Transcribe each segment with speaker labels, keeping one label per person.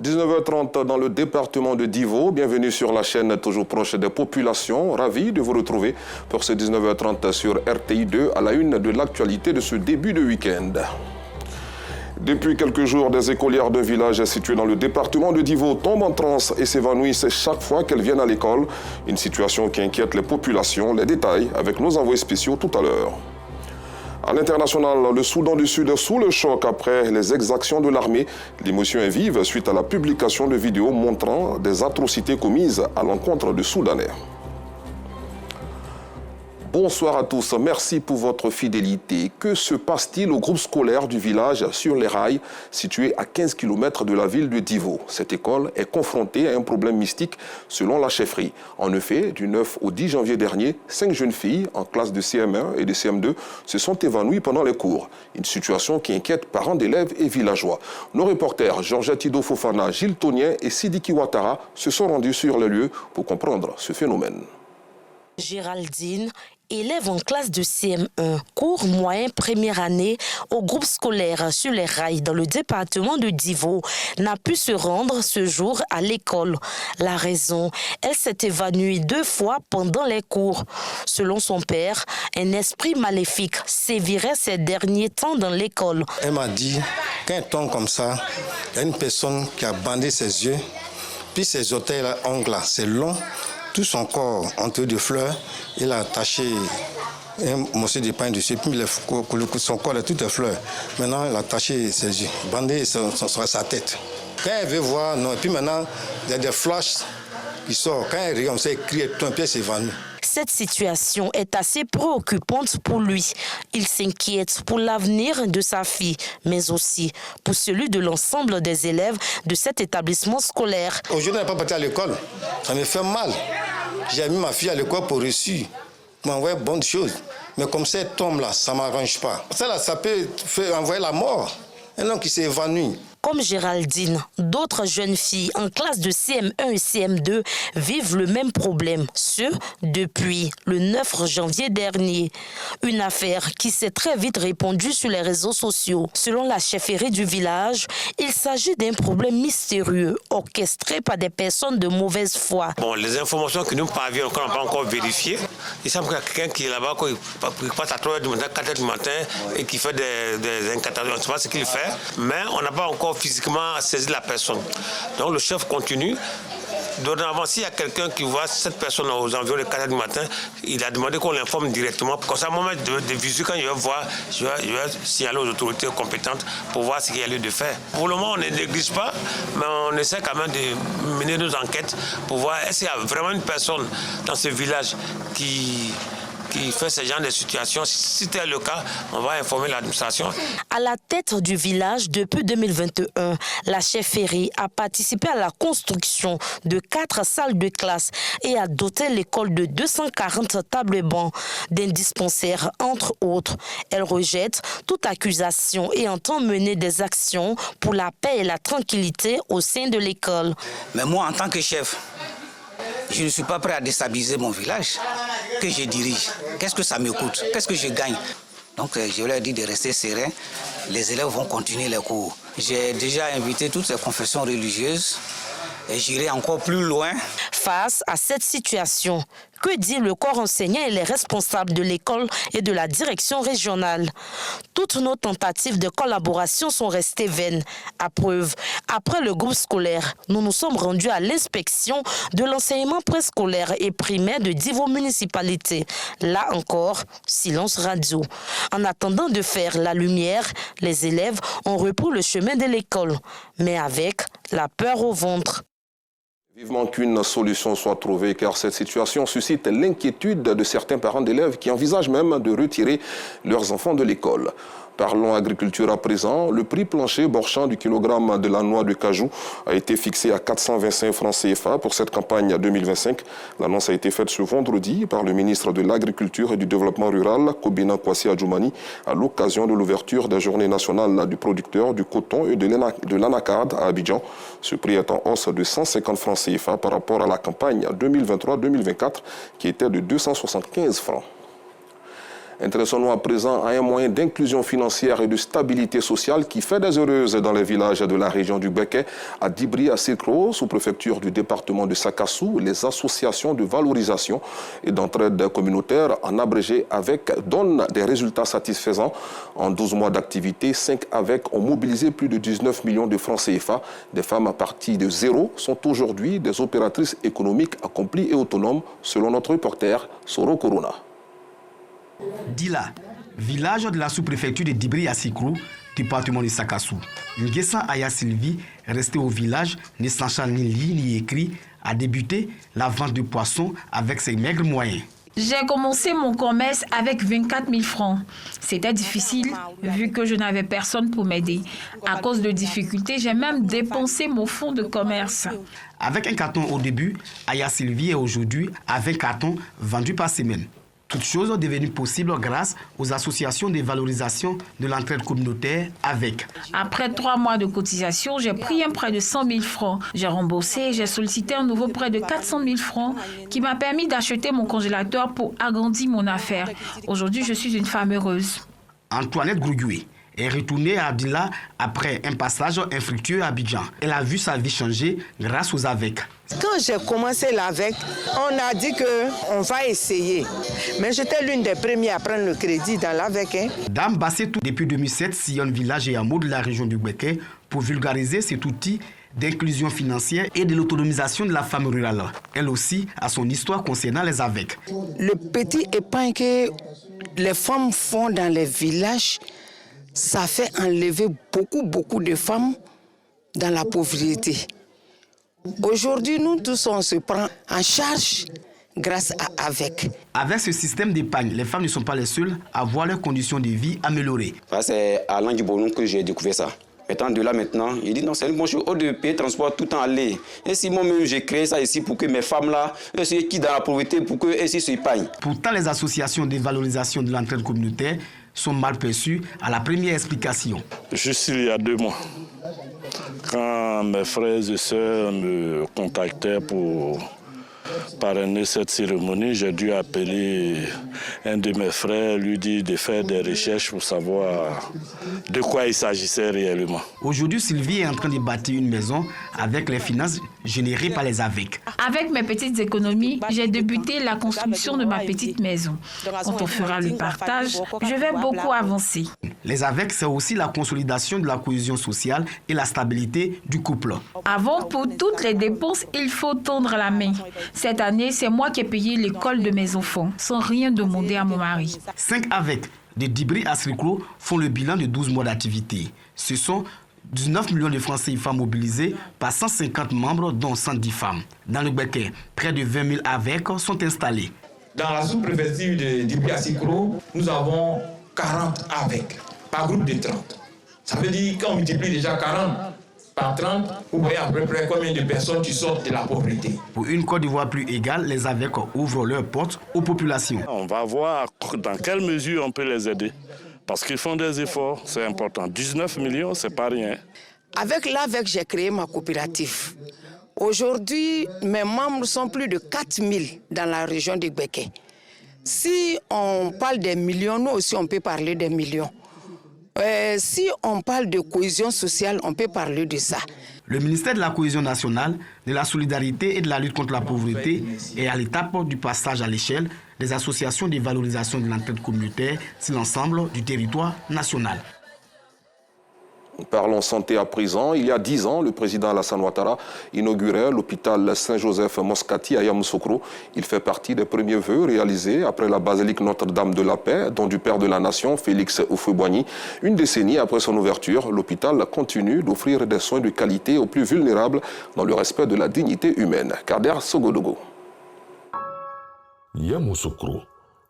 Speaker 1: 19h30 dans le département de Divo. Bienvenue sur la chaîne toujours proche des populations. Ravi de vous retrouver pour ce 19h30 sur RTI2 à la une de l'actualité de ce début de week-end. Depuis quelques jours, des écolières d'un village situé dans le département de Divo tombent en transe et s'évanouissent chaque fois qu'elles viennent à l'école. Une situation qui inquiète les populations. Les détails avec nos envoyés spéciaux tout à l'heure. À l'international, le Soudan du Sud sous le choc après les exactions de l'armée. L'émotion est vive suite à la publication de vidéos montrant des atrocités commises à l'encontre de Soudanais. Bonsoir à tous, merci pour votre fidélité. Que se passe-t-il au groupe scolaire du village sur les rails, situé à 15 km de la ville de Divo? Cette école est confrontée à un problème mystique selon la chefferie. En effet, du 9 au 10 janvier dernier, 5 jeunes filles en classe de CM1 et de CM2 se sont évanouies pendant les cours. Une situation qui inquiète parents d'élèves et villageois. Nos reporters Georgette Ido Fofana, Gilles Tonien et Sidiki Ouattara se sont rendus sur les lieux pour comprendre ce phénomène.
Speaker 2: Géraldine, élève en classe de CM1, cours moyen première année au groupe scolaire sur les rails dans le département de Divo, n'a pu se rendre ce jour à l'école. La raison, elle s'est évanouie 2 fois pendant les cours. Selon son père, un esprit maléfique sévirait ces derniers temps dans l'école.
Speaker 3: Elle m'a dit qu'un temps comme ça, il y a une personne qui a bandé ses yeux, puis ses orteils ongles là, c'est long. Tout son corps entouré de fleurs, il a attaché un morceau de pain dessus, puis son corps est tout de fleurs. Maintenant, il a attaché ses yeux, bandé sur sa tête. Quand elle veut voir, non, et puis maintenant, il y a des flashs qui sortent. Quand elle regarde, elle crie, tout un pied s'évanouit.
Speaker 2: Cette situation est assez préoccupante pour lui. Il s'inquiète pour l'avenir de sa fille, mais aussi pour celui de l'ensemble des élèves de cet établissement scolaire.
Speaker 3: Aujourd'hui, elle n'est pas partie à l'école. Ça me fait mal. J'ai mis ma fille à l'école pour réussir, pour m'envoyer bonnes choses. Mais comme ça, elle tombe là, ça ne m'arrange pas. Ça peut envoyer la mort. Un homme qui s'est évanoui.
Speaker 2: Comme Géraldine, d'autres jeunes filles en classe de CM1 et CM2 vivent le même problème, ce depuis le 9 janvier dernier. Une affaire qui s'est très vite répandue sur les réseaux sociaux. Selon la chefferie du village, il s'agit d'un problème mystérieux orchestré par des personnes de mauvaise foi.
Speaker 4: Bon, les informations que nous parviennent, qu'on n'a pas encore vérifiées, il semble qu'il y a quelqu'un qui est là-bas, qui passe à 3h du matin, 4h du matin et qui fait des incantations. On ne sait pas ce qu'il fait, mais on n'a pas encore physiquement saisir la personne. Donc le chef continue. Dorénavant, s'il y a quelqu'un qui voit cette personne aux environs de 4h du matin, il a demandé qu'on l'informe directement. Comme ça, à un moment de visu, quand je vais voir, je vais signaler aux autorités compétentes pour voir ce qu'il y a lieu de faire. Pour le moment, on ne néglige pas, mais on essaie quand même de mener nos enquêtes pour voir est-ce qu'il y a vraiment une personne dans ce village qui fait ce genre de situation. Si c'est le cas, on va informer l'administration.
Speaker 2: À la tête du village depuis 2021, la chefferie a participé à la construction de 4 salles de classe et a doté l'école de 240 tables et bancs, d'un dispensaire, entre autres. Elle rejette toute accusation et entend mener des actions pour la paix et la tranquillité au sein de l'école.
Speaker 5: Mais moi, en tant que chef, je ne suis pas prêt à déstabiliser mon village que je dirige. Qu'est-ce que ça me coûte? Qu'est-ce que je gagne? Donc je leur dis de rester serein. Les élèves vont continuer les cours. J'ai déjà invité toutes les confessions religieuses et j'irai encore plus loin.
Speaker 2: Face à cette situation, que dit le corps enseignant et les responsables de l'école et de la direction régionale? Toutes nos tentatives de collaboration sont restées vaines. À preuve, après le groupe scolaire, nous nous sommes rendus à l'inspection de l'enseignement préscolaire et primaire de Divo municipalité. Là encore, silence radio. En attendant de faire la lumière, les élèves ont repris le chemin de l'école, mais avec la peur au ventre.
Speaker 1: Vivement qu'une solution soit trouvée, car cette situation suscite l'inquiétude de certains parents d'élèves qui envisagent même de retirer leurs enfants de l'école. Parlons agriculture à présent. Le prix plancher borchant du kilogramme de la noix de cajou a été fixé à 425 francs CFA pour cette campagne 2025. L'annonce a été faite ce vendredi par le ministre de l'Agriculture et du Développement rural, Kobina Kwasi Adjoumani, à l'occasion de l'ouverture des Journées nationales du producteur, du coton et de l'anacarde à Abidjan. Ce prix est en hausse de 150 francs CFA par rapport à la campagne 2023-2024 qui était de 275 francs. Intéressons-nous à présent à un moyen d'inclusion financière et de stabilité sociale qui fait des heureuses dans les villages de la région du Béké. À Dibri, à Sikro, sous-préfecture du département de Sakassou, les associations de valorisation et d'entraide communautaire en abrégé avec donnent des résultats satisfaisants. En 12 mois d'activité, 5 avec ont mobilisé plus de 19 millions de francs CFA. Des femmes à partir de zéro sont aujourd'hui des opératrices économiques accomplies et autonomes, selon notre reporter Soro Corona.
Speaker 6: Dila, village de la sous-préfecture de Dibri à Sikrou, département de Sakassou. Nguessa Aya Sylvie, restée au village, ne sachant ni lire ni écrit, a débuté la vente de poissons avec ses maigres moyens.
Speaker 7: J'ai commencé mon commerce avec 24 000 francs. C'était difficile vu que je n'avais personne pour m'aider. À cause de difficultés, j'ai même dépensé mon fonds de commerce.
Speaker 6: Avec un carton au début, Aya Sylvie est aujourd'hui à 20 cartons vendus par semaine. Toutes choses sont devenues possibles grâce aux associations de valorisation de l'entraide communautaire avec.
Speaker 7: Après 3 mois de cotisation, j'ai pris un prêt de 100 000 francs. J'ai remboursé et j'ai sollicité un nouveau prêt de 400 000 francs qui m'a permis d'acheter mon congélateur pour agrandir mon affaire. Aujourd'hui, je suis une femme heureuse.
Speaker 6: Antoinette Grougoué est retournée à Abdillah après un passage infructueux à Abidjan. Elle a vu sa vie changer grâce aux AVEC.
Speaker 8: Quand j'ai commencé l'AVEC, on a dit qu'on va essayer. Mais j'étais l'une des premières à prendre le crédit dans l'AVEC.
Speaker 6: Dame Bassetou, depuis 2007, sillonne village et hameaux de la région du Béké pour vulgariser cet outil d'inclusion financière et de l'autonomisation de la femme rurale. Elle aussi a son histoire concernant les AVEC.
Speaker 8: Le petit épargne que les femmes font dans les villages, ça fait enlever beaucoup de femmes dans la pauvreté. Aujourd'hui, nous tous, on se prend en charge grâce à AVEC.
Speaker 6: Avec ce système d'épargne, les femmes ne sont pas les seules à voir leurs conditions de vie améliorées.
Speaker 9: C'est à Languibonou que j'ai découvert ça. Étant de là maintenant, il dit non, c'est une bonne chose. Au lieu de payer transport tout le temps aller. Et si moi-même j'ai créé ça ici pour que mes femmes là, ceux qui dans la pauvreté, pour qu'elles ici s'épargnent.
Speaker 6: Pourtant, les associations de valorisation de l'entraide communautaire sont mal perçues à la première explication.
Speaker 10: Juste il y a 2 mois, quand mes frères et sœurs me contactaient pour parrainer cette cérémonie, j'ai dû appeler un de mes frères, lui dire de faire des recherches pour savoir de quoi il s'agissait réellement.
Speaker 6: Aujourd'hui, Sylvie est en train de bâtir une maison avec les finances générées par les AVEC.
Speaker 7: Avec mes petites économies, j'ai débuté la construction de ma petite maison. Quand on fera le partage, je vais beaucoup avancer.
Speaker 6: Les AVEC, c'est aussi la consolidation de la cohésion sociale et la stabilité du couple.
Speaker 7: Avant, pour toutes les dépenses, il faut tendre la main. Cette année, c'est moi qui ai payé l'école de mes enfants, sans rien demander à mon mari.
Speaker 6: 5 AVEC de Dibri à Srikro font le bilan de 12 mois d'activité. Ce sont 19 millions de francs CFA mobilisés par 150 membres, dont 110 femmes. Dans le Béké, près de 20 000 AVEC sont installés.
Speaker 11: Dans la sous-préfecture de Dibri à Srikro, nous avons 40 AVEC par groupe de 30. Ça veut dire qu'on multiplie déjà 40 par 30, vous voyez à peu près combien de personnes qui sortent de la pauvreté.
Speaker 6: Pour une Côte d'Ivoire plus égale, les AVEC ouvrent leurs portes aux populations.
Speaker 10: On va voir dans quelle mesure on peut les aider. Parce qu'ils font des efforts, c'est important. 19 millions, c'est pas rien.
Speaker 8: Avec l'AVEC, j'ai créé ma coopérative. Aujourd'hui, mes membres sont plus de 4 000 dans la région de Béké. Si on parle des millions, nous aussi on peut parler des millions. Si on parle de cohésion sociale, on peut parler de ça.
Speaker 6: Le ministère de la Cohésion nationale, de la solidarité et de la lutte contre la pauvreté est à l'étape du passage à l'échelle des associations de valorisation de l'entraide communautaire sur l'ensemble du territoire national.
Speaker 1: Parlons santé à présent. Il y a 10 ans, le président Alassane Ouattara inaugurait l'hôpital Saint-Joseph Moscati à Yamoussoukro. Il fait partie des premiers vœux réalisés après la basilique Notre-Dame de la Paix, dont du père de la nation, Félix Houphouët-Boigny. Une décennie après son ouverture, l'hôpital continue d'offrir des soins de qualité aux plus vulnérables dans le respect de la dignité humaine. Kader Sogodogo.
Speaker 12: Yamoussoukro,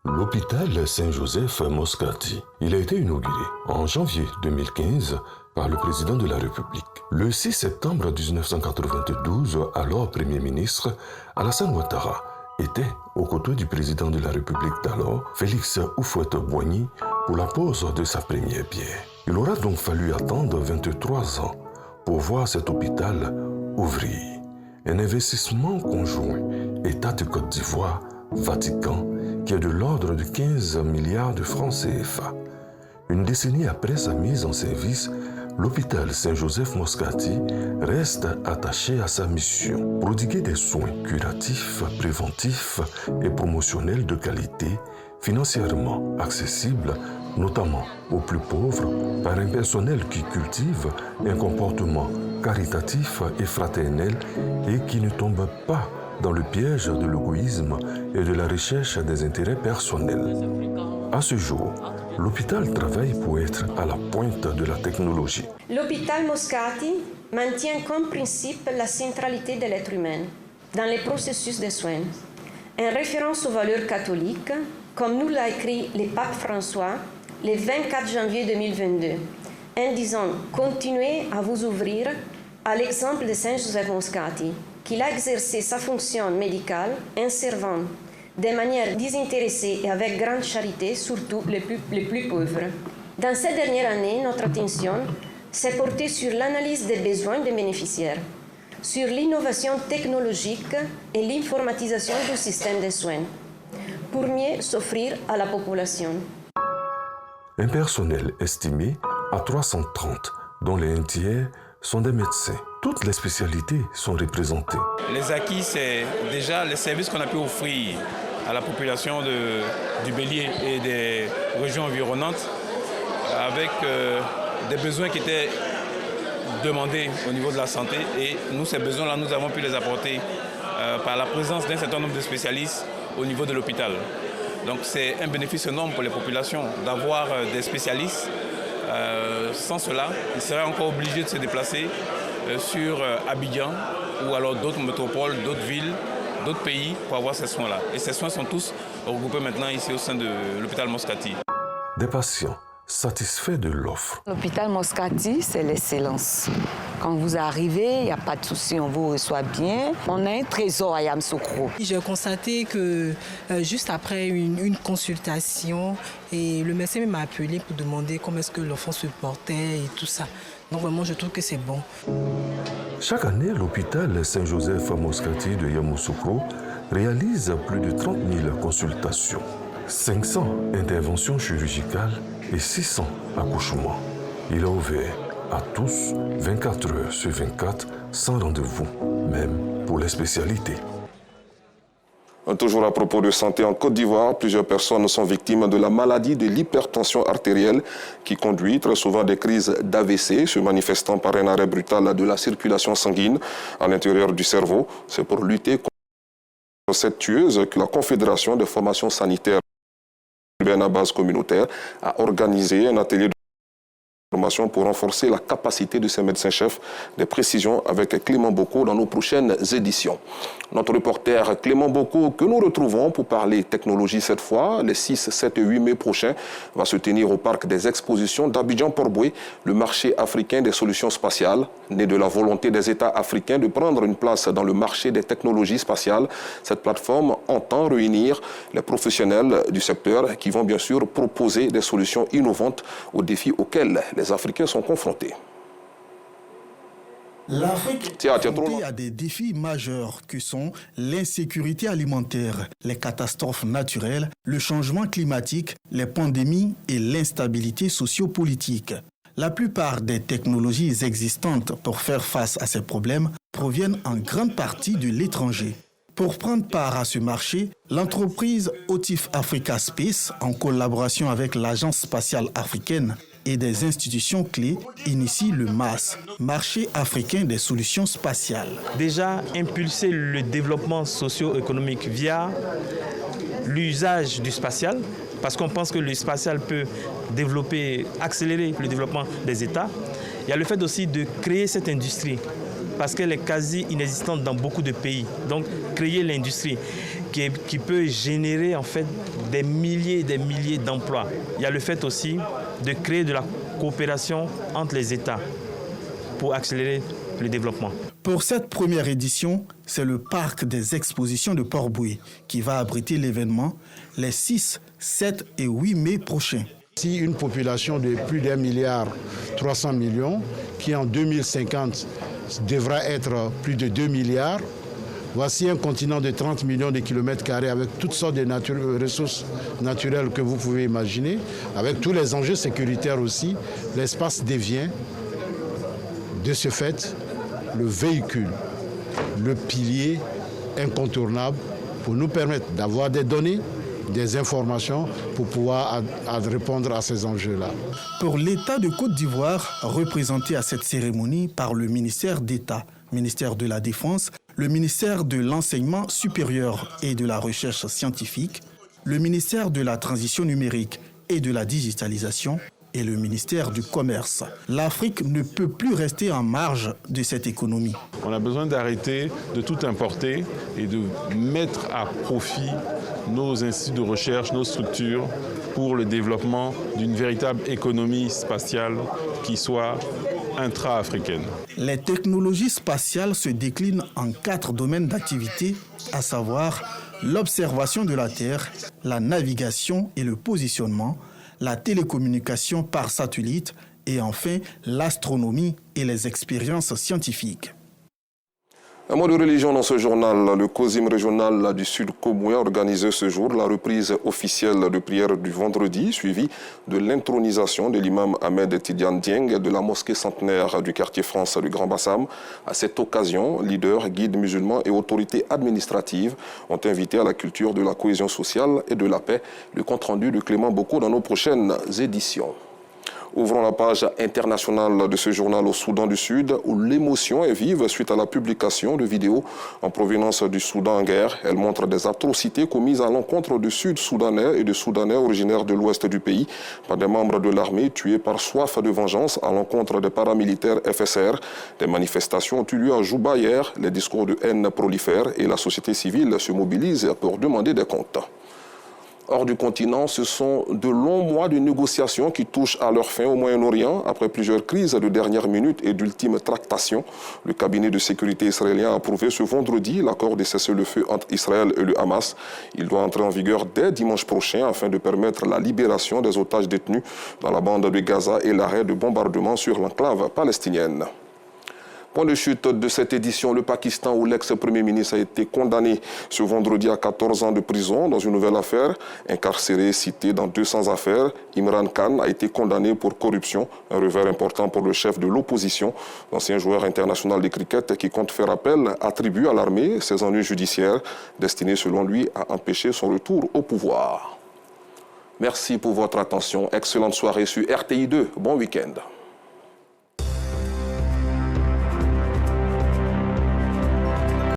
Speaker 12: l'hôpital Saint-Joseph Moscati. Il a été inauguré en janvier 2015 par le président de la République. Le 6 septembre 1992, alors Premier ministre, Alassane Ouattara était aux côtés du président de la République d'alors, Félix Houphouët-Boigny, pour la pose de sa première pierre. Il aura donc fallu attendre 23 ans pour voir cet hôpital ouvrir. Un investissement conjoint État de Côte d'Ivoire, Vatican qui est de l'ordre de 15 milliards de francs CFA. Une décennie après sa mise en service, l'hôpital Saint-Joseph Moscati reste attaché à sa mission, prodiguer des soins curatifs, préventifs et promotionnels de qualité, financièrement accessibles, notamment aux plus pauvres, par un personnel qui cultive un comportement caritatif et fraternel et qui ne tombe pas dans le piège de l'égoïsme et de la recherche des intérêts personnels. À ce jour, l'hôpital travaille pour être à la pointe de la technologie.
Speaker 13: L'hôpital Moscati maintient comme principe la centralité de l'être humain dans les processus de soins. En référence aux valeurs catholiques, comme nous l'a écrit le pape François le 24 janvier 2022, en disant « Continuez à vous ouvrir à l'exemple de Saint Joseph Moscati, qu'il a exercé sa fonction médicale en servant de manière désintéressée et avec grande charité, surtout les plus pauvres. » Dans ces dernières années, notre attention s'est portée sur l'analyse des besoins des bénéficiaires, sur l'innovation technologique et l'informatisation du système de soins, pour mieux s'offrir à la population.
Speaker 12: Un personnel estimé à 330, dont les un tiers sont des médecins. Toutes les spécialités sont représentées.
Speaker 14: Les acquis, c'est déjà les services qu'on a pu offrir à la population du Bélier et des régions environnantes, avec des besoins qui étaient demandés au niveau de la santé. Et nous, ces besoins-là, nous avons pu les apporter par la présence d'un certain nombre de spécialistes au niveau de l'hôpital. Donc c'est un bénéfice énorme pour les populations d'avoir des spécialistes. Sans cela, ils seraient encore obligés de se déplacer sur Abidjan ou alors d'autres métropoles, d'autres villes, d'autres pays pour avoir ces soins-là. Et ces soins sont tous regroupés maintenant ici au sein de l'hôpital Moscati.
Speaker 12: Des patients satisfaits de l'offre.
Speaker 15: L'hôpital Moscati, c'est l'excellence. Quand vous arrivez, il n'y a pas de souci, on vous reçoit bien. On a un trésor à Yamoussoukro.
Speaker 16: J'ai constaté que juste après une consultation, et le médecin m'a appelé pour demander comment est-ce que l'enfant se portait et tout ça. Donc vraiment, je trouve que c'est bon.
Speaker 12: Chaque année, l'hôpital Saint-Joseph Moscati de Yamoussoukro réalise plus de 30 000 consultations, 500 interventions chirurgicales et 600 accouchements. Il est ouvert à tous 24 heures sur 24 sans rendez-vous, même pour les spécialités.
Speaker 1: Toujours à propos de santé en Côte d'Ivoire, plusieurs personnes sont victimes de la maladie de l'hypertension artérielle qui conduit très souvent à des crises d'AVC, se manifestant par un arrêt brutal de la circulation sanguine à l'intérieur du cerveau. C'est pour lutter contre cette tueuse que la Confédération des formations sanitaires urbaines à base communautaire a organisé un atelier de formation pour renforcer la capacité de ces médecins-chefs. Des précisions avec Clément Boko dans nos prochaines éditions. Notre reporter Clément Boko, que nous retrouvons pour parler technologie cette fois, les 6, 7 et 8 mai prochains, va se tenir au parc des expositions d'Abidjan-Port-Boué, le marché africain des solutions spatiales, né de la volonté des États africains de prendre une place dans le marché des technologies spatiales. Cette plateforme entend réunir les professionnels du secteur qui vont bien sûr proposer des solutions innovantes aux défis auxquels les Africains sont confrontés.
Speaker 17: L'Afrique est confrontée à des défis majeurs que sont l'insécurité alimentaire, les catastrophes naturelles, le changement climatique, les pandémies et l'instabilité sociopolitique. La plupart des technologies existantes pour faire face à ces problèmes proviennent en grande partie de l'étranger. Pour prendre part à ce marché, l'entreprise Otif Africa Space, en collaboration avec l'Agence spatiale africaine et des institutions clés, initie le MAS, Marché africain des solutions spatiales.
Speaker 18: Déjà, impulser le développement socio-économique via l'usage du spatial, parce qu'on pense que le spatial peut accélérer le développement des États. Il y a le fait aussi de créer cette industrie, parce qu'elle est quasi inexistante dans beaucoup de pays. Donc, créer l'industrie qui peut générer en fait des milliers et des milliers d'emplois. Il y a le fait aussi de créer de la coopération entre les États pour accélérer le développement.
Speaker 17: Pour cette première édition, c'est le parc des expositions de Port-Boué qui va abriter l'événement les 6, 7 et 8 mai prochains.
Speaker 19: Si une population de plus d'1,3 milliard qui en 2050 devra être plus de 2 milliards, Voici un continent de 30 millions de kilomètres carrés avec toutes sortes de ressources naturelles que vous pouvez imaginer, avec tous les enjeux sécuritaires aussi. L'espace devient, de ce fait, le véhicule, le pilier incontournable pour nous permettre d'avoir des données, des informations pour pouvoir répondre à ces enjeux-là.
Speaker 17: Pour l'État de Côte d'Ivoire, représenté à cette cérémonie par le ministère d'État, ministère de la Défense, le ministère de l'Enseignement supérieur et de la Recherche scientifique, le ministère de la Transition numérique et de la digitalisation et le ministère du Commerce. L'Afrique ne peut plus rester en marge de cette économie.
Speaker 20: On a besoin d'arrêter de tout importer et de mettre à profit nos instituts de recherche, nos structures pour le développement d'une véritable économie spatiale qui soit intra-africaine.
Speaker 17: Les technologies spatiales se déclinent en 4 domaines d'activité, à savoir l'observation de la Terre, la navigation et le positionnement, la télécommunication par satellite et enfin l'astronomie et les expériences scientifiques.
Speaker 1: Un mot de religion dans ce journal. Le COSIM régional du Sud Komoué a organisé ce jour la reprise officielle de prière du vendredi, suivie de l'intronisation de l'imam Ahmed Tidiane Dieng de la mosquée centenaire du quartier France du Grand Bassam. À cette occasion, leaders, guides musulmans et autorités administratives ont invité à la culture de la cohésion sociale et de la paix. Le compte-rendu de Clément Boko dans nos prochaines éditions. Ouvrons la page internationale de ce journal au Soudan du Sud, où l'émotion est vive suite à la publication de vidéos en provenance du Soudan en guerre. Elle montre des atrocités commises à l'encontre de Sud-Soudanais et de Soudanais originaires de l'ouest du pays par des membres de l'armée tués par soif de vengeance à l'encontre des paramilitaires FSR. Des manifestations ont eu lieu à Juba hier, les discours de haine prolifèrent et la société civile se mobilise pour demander des comptes. Hors du continent, ce sont de longs mois de négociations qui touchent à leur fin au Moyen-Orient. Après plusieurs crises de dernière minute et d'ultimes tractations, le cabinet de sécurité israélien a approuvé ce vendredi l'accord de cessez-le-feu entre Israël et le Hamas. Il doit entrer en vigueur dès dimanche prochain afin de permettre la libération des otages détenus dans la bande de Gaza et l'arrêt de bombardements sur l'enclave palestinienne. Point de chute de cette édition, le Pakistan où l'ex-premier ministre a été condamné ce vendredi à 14 ans de prison dans une nouvelle affaire. Incarcéré, cité dans 200 affaires, Imran Khan a été condamné pour corruption, un revers important pour le chef de l'opposition. L'ancien joueur international de cricket qui compte faire appel attribue à l'armée ses ennuis judiciaires destinés selon lui à empêcher son retour au pouvoir. Merci pour votre attention. Excellente soirée sur RTI2. Bon week-end.